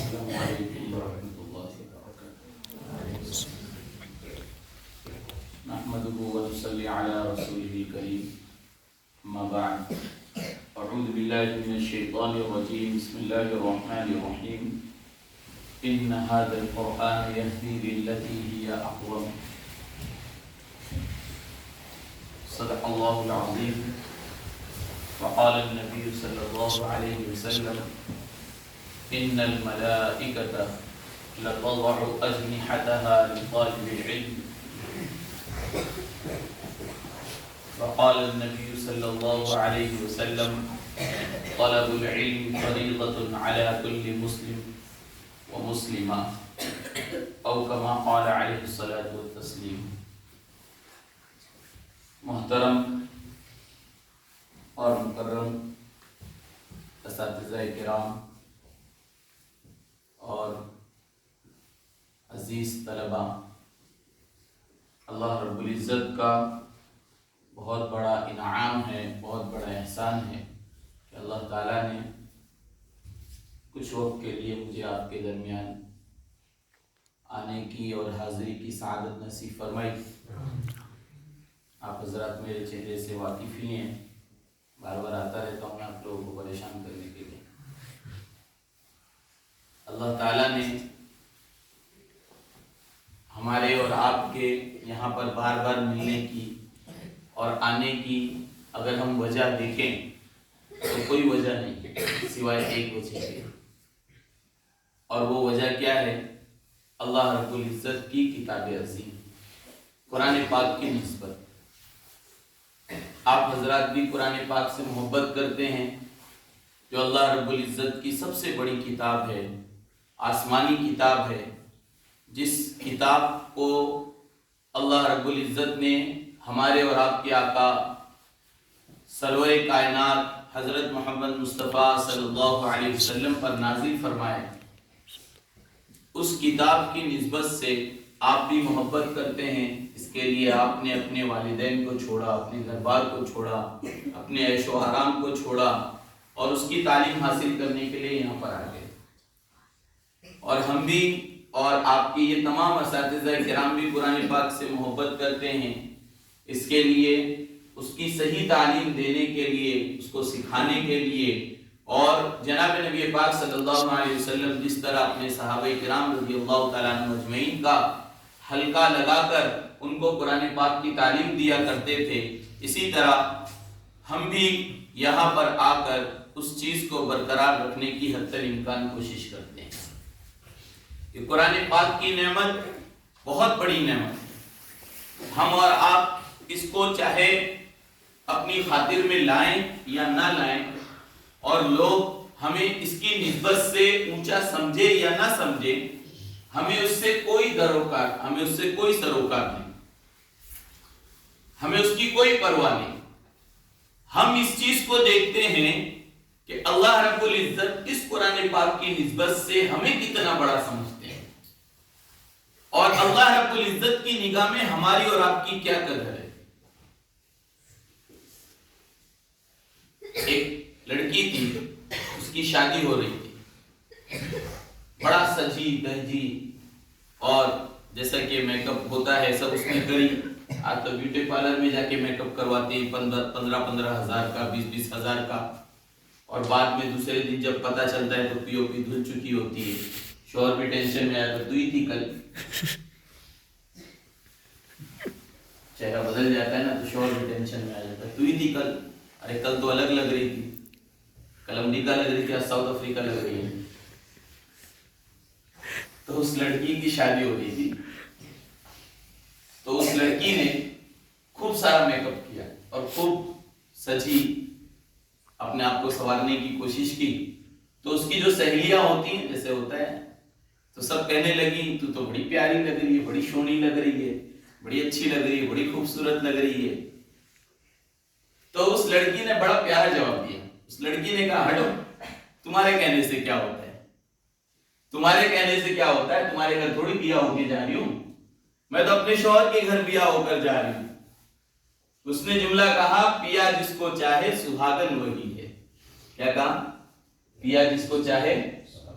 السلام علیکم ورحمۃ اللہ وبرکاتہ۔ نحمده ونصلي على رسوله الكريم، اما بعد، اعوذ باللہ من الشیطان الرجیم، بسم اللہ الرحمن الرحیم۔ ان هذا القرآن يهدي للتي هي اقوم، صدق اللہ العظیم۔ وقال النبی صلی اللہ علیہ وسلم ان الملائکۃ لتضع اجنحتها لطالب العلم، وقال النبی صلی اللہ علیہ وسلم طلب العلم فریضۃ علی کل مسلم ومسلمہ، او کما قال علیہ الصلاۃ والتسلیم۔ محترم اور مکرم اساتذہ کرام اور عزیز طلباء، اللہ رب العزت کا بہت بڑا انعام ہے، بہت بڑا احسان ہے کہ اللہ تعالیٰ نے کچھ وقت کے لیے مجھے آپ کے درمیان آنے کی اور حاضری کی سعادت نصیب فرمائی۔ آپ حضرات میرے چہرے سے واقف ہی ہیں، بار بار آتا رہتا ہوں آپ لوگوں کو پریشان کرنے کے لیے۔ اللہ تعالیٰ نے ہمارے اور آپ کے یہاں پر بار بار ملنے کی اور آنے کی اگر ہم وجہ دیکھیں تو کوئی وجہ نہیں سوائے ایک وجہ کے، اور وہ وجہ کیا ہے؟ اللہ رب العزت کی کتاب عظیم قرآن پاک کی نسبت۔ آپ حضرات بھی قرآن پاک سے محبت کرتے ہیں، جو اللہ رب العزت کی سب سے بڑی کتاب ہے، آسمانی کتاب ہے، جس کتاب کو اللہ رب العزت نے ہمارے اور آپ کے آقا سرور کائنات حضرت محمد مصطفیٰ صلی اللہ علیہ وسلم پر نازل فرمائے۔ اس کتاب کی نسبت سے آپ بھی محبت کرتے ہیں، اس کے لیے آپ نے اپنے والدین کو چھوڑا، اپنے گھر بار کو چھوڑا، اپنے عیش و آرام کو چھوڑا اور اس کی تعلیم حاصل کرنے کے لیے یہاں پر آ گئے۔ اور ہم بھی اور آپ کی یہ تمام اساتذہ کرام بھی قرآن پاک سے محبت کرتے ہیں، اس کے لیے اس کی صحیح تعلیم دینے کے لیے، اس کو سکھانے کے لیے، اور جناب نبی پاک صلی اللہ علیہ وسلم جس طرح اپنے صحابہ کرام رضی اللہ تعالیٰ عنہ اجمعین کا حلقہ لگا کر ان کو قرآن پاک کی تعلیم دیا کرتے تھے، اسی طرح ہم بھی یہاں پر آ کر اس چیز کو برقرار رکھنے کی حتی الامکان کوشش کرتے ہیں۔ یہ قرآن پاک کی نعمت بہت بڑی نعمت، ہم اور آپ اس کو چاہے اپنی خاطر میں لائیں یا نہ لائیں، اور لوگ ہمیں اس کی نسبت سے اونچا سمجھے یا نہ سمجھے، ہمیں اس سے کوئی دروکار، ہمیں اس سے کوئی سروکار نہیں، ہمیں اس کی کوئی پرواہ نہیں۔ ہم اس چیز کو دیکھتے ہیں کہ اللہ رب العزت اس قرآن پاک کی نسبت سے ہمیں کتنا بڑا سمجھتے ہیں، اور اللہ رب العزت کی نگاہ میں ہماری اور آپ کی کیا قدر ہے۔ ایک لڑکی تھی، اس کی شادی ہو رہی تھی، بڑا سجی دھجی، اور جیسا کہ میک اپ ہوتا ہے سب اس نے کری۔ آج تو بیوٹی پارلر میں جا کے میک اپ کرواتے ہیں 15,000 کا، 20,000 کا، اور بعد میں دوسرے دن جب پتہ چلتا ہے تو پی او پی دھل چکی ہوتی ہے۔ شوہر بھی ٹینشن میں آیا تو ہی تھی کل، چہرہ بدل جاتا ہے نا تو شوہر بھی ٹینشن میں آ جاتا ہے، تو ہی تھی کل، ارے کل تو الگ لگ رہی تھی، کل امریکہ لگ رہی تھی، آج ساؤتھ افریقہ لگ رہی ہے۔ تو اس لڑکی کی شادی ہو رہی تھی، تو اس لڑکی نے خوب سارا میک اپ کیا اور خوب سجی، اپنے آپ کو سنوارنے کی کوشش کی۔ تو اس کی جو سہیلیاں ہوتی ہیں، جیسے ہوتا ہے، تو سب کہنے لگی تو بڑی پیاری لگ رہی ہے، بڑی شونی لگ رہی ہے، بڑی اچھی لگ رہی ہے، بڑی خوبصورت لگ رہی ہے۔ تو اس لڑکی نے بڑا پیارا جواب دیا۔ اس لڑکی نے کہا ہٹو، تمہارے کہنے سے کیا ہوتا ہے، تمہارے کہنے سے کیا ہوتا ہے، تمہارے گھر تھوڑی بیاہ ہو کے جا رہی ہوں، میں تو اپنے شوہر کے گھر بیاہ ہو کر جا رہی ہوں۔ اس نے جملہ کہا، پیا جس کو چاہے سہاگن وہی ہے۔ کیا کہا؟ پیا جس کو چاہے